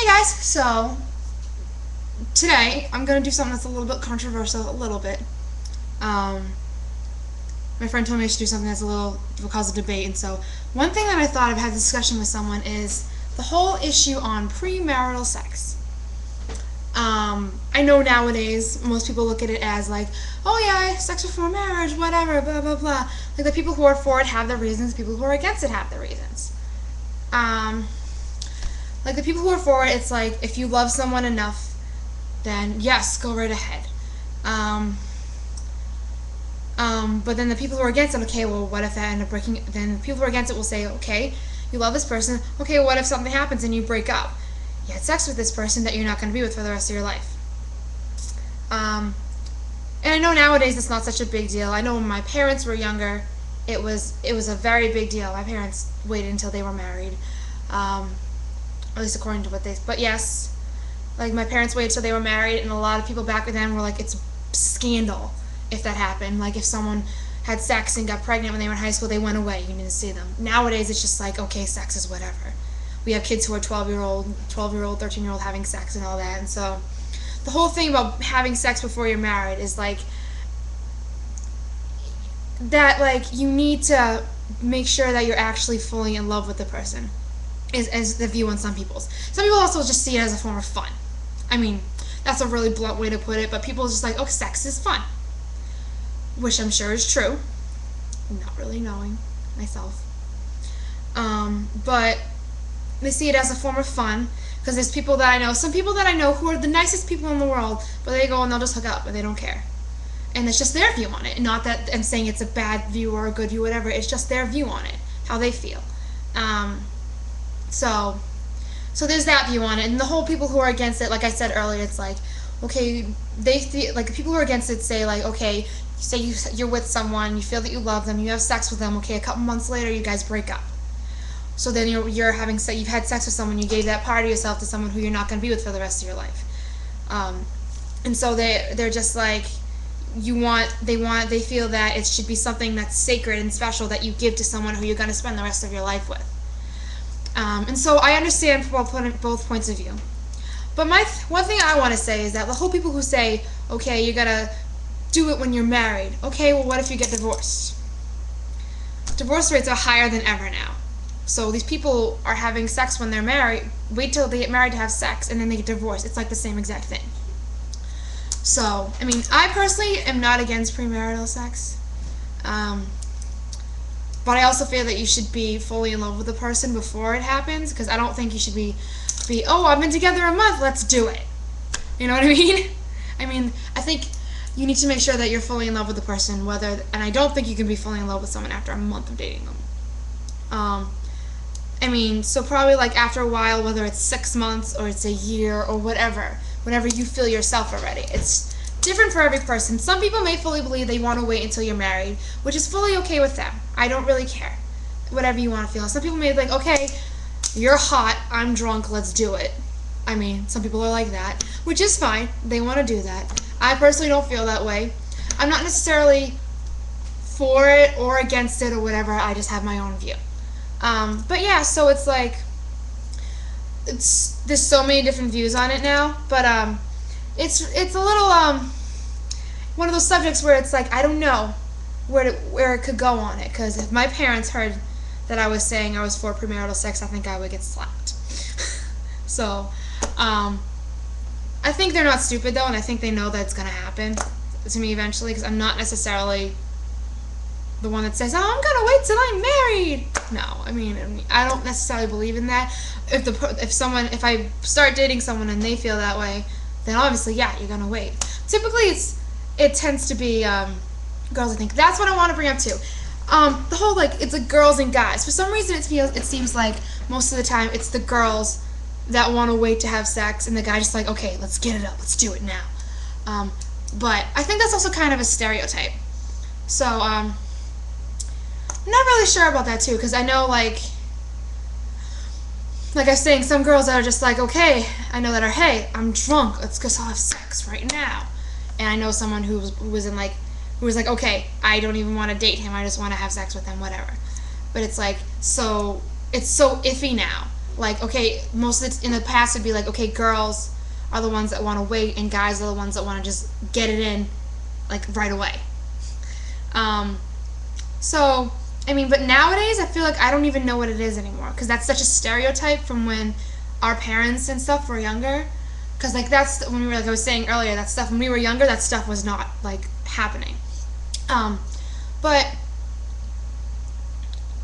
Hey guys, so today I'm going to do something that's a little bit controversial, a little bit. Um, my friend told me I should do something that's a little, will cause a debate, and so one thing that I thought I've had a discussion with someone is the whole issue on premarital sex. I know nowadays most people look at it as like, oh yeah, sex before marriage, whatever, blah blah blah. Like the people who are for it have their reasons, people who are against it have their reasons. Like the people who are for it, it's like if you love someone enough, then yes, go right ahead. But then the people who are against it, okay, well, what if that ended up breaking? Then the people who are against it will say, okay, you love this person. Okay, what if something happens and you break up? You had sex with this person that you're not going to be with for the rest of your life. And I know nowadays it's not such a big deal. I know when my parents were younger, it was a very big deal. My parents waited until they were married, at least according to what they. But yes, like my parents waited until they were married, and a lot of people back then were like, it's scandal if that happened. Like if someone had sex and got pregnant when they were in high school, they went away. You didn't see them. Nowadays, it's just like, okay, sex is whatever. We have kids who are 12-year-old, 13-year-old having sex and all that, and so the whole thing about having sex before you're married is like that, like you need to make sure that you're actually fully in love with the person, is the view on some people's. Some people also just see it as a form of fun. I mean, that's a really blunt way to put it, but people are just like, oh, sex is fun, which I'm sure is true. Not really knowing myself. But they see it as a form of fun, because there's people that I know, some people that I know who are the nicest people in the world, but they go and they'll just hook up and they don't care. And it's just their view on it. Not that I'm saying it's a bad view or a good view, whatever. It's just their view on it, how they feel. So there's that view on it. And the whole people who are against it, like I said earlier, it's like, okay, they feel like the people who are against it say like, okay, say you're with someone, you feel that you love them, you have sex with them, okay, a couple months later you guys break up. So then you're having sex, you've had sex with someone, you gave that part of yourself to someone who you're not going to be with for the rest of your life. And so they're just like, they feel that it should be something that's sacred and special that you give to someone who you're going to spend the rest of your life with. And so I understand both points of view. But one thing I want to say is that the whole people who say, okay, you got to do it when you're married. Okay, well, what if you get divorced? Divorce rates are higher than ever now. So these people are having sex when they're married, wait till they get married to have sex, and then they get divorced. It's like the same exact thing. So, I mean, I personally am not against premarital sex. But I also feel that you should be fully in love with the person before it happens, because I don't think you should be, oh, I've been together a month, let's do it. You know what I mean? I mean, I think you need to make sure that you're fully in love with the person, and I don't think you can be fully in love with someone after a month of dating them. I mean, so probably like after a while, whether it's 6 months or it's a year or whatever, whenever you feel yourself already. It's different for every person. Some people may fully believe they want to wait until you're married, which is fully okay with them. I don't really care. Whatever you want to feel. Some people may be like, okay, you're hot, I'm drunk, let's do it. I mean, some people are like that, which is fine. They want to do that. I personally don't feel that way. I'm not necessarily for it or against it or whatever. I just have my own view. But yeah, so it's like, there's so many different views on it now, but it's a little one of those subjects where it's like I don't know where it could go on it, because if my parents heard that I was saying I was for premarital sex, I think I would get slapped. So I think they're not stupid though, and I think they know that it's gonna happen to me eventually, because I'm not necessarily the one that says, oh, I'm gonna wait till I'm married. No, I mean, I don't necessarily believe in that. If I start dating someone and they feel that way, then obviously, yeah, you're gonna wait. Typically, it tends to be girls. I think that's what I want to bring up too. The whole like it's like girls and guys. For some reason, it seems like most of the time it's the girls that want to wait to have sex, and the guy just like, okay, let's get it up, let's do it now. But I think that's also kind of a stereotype. So I'm not really sure about that too, because I know like I was saying, some girls that are just like, okay, I know that are, hey, I'm drunk, let's go have sex right now. And I know someone who was like, okay, I don't even want to date him, I just want to have sex with him, whatever. But it's like, so it's so iffy now. like, okay, most of in the past it'd be like, okay, girls are the ones that want to wait and guys are the ones that want to just get it in like right away. So I mean, but nowadays I feel like I don't even know what it is anymore, because that's such a stereotype from when our parents and stuff were younger. Because like that's when we were, like I was saying earlier, that stuff when we were younger, that stuff was not like happening. But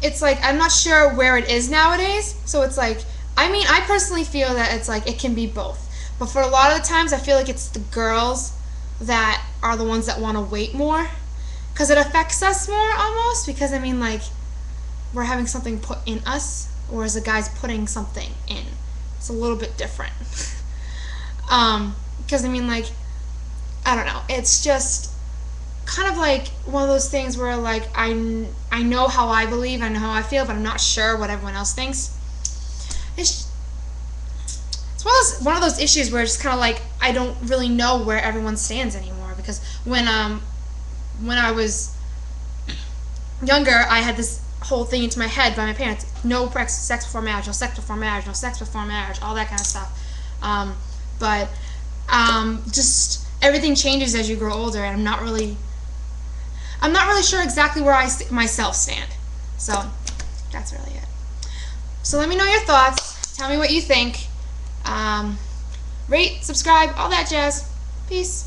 it's like I'm not sure where it is nowadays. So it's like, I mean, I personally feel that it's like it can be both. But for a lot of the times, I feel like it's the girls that are the ones that want to wait more, because it affects us more almost. Because I mean, like, we're having something put in us, whereas the guy's putting something in. It's a little bit different. Because I mean, like, I don't know. It's just kind of like one of those things where like I know how I believe, I know how I feel, but I'm not sure what everyone else thinks. It's one of those issues where it's kind of like I don't really know where everyone stands anymore. Because when I was younger, I had this whole thing into my head by my parents: no sex before marriage, no sex before marriage, no sex before marriage, all that kind of stuff. But just everything changes as you grow older, and I'm not really sure exactly where I myself stand. So that's really it. So let me know your thoughts. Tell me what you think. Rate, subscribe, all that jazz. Peace.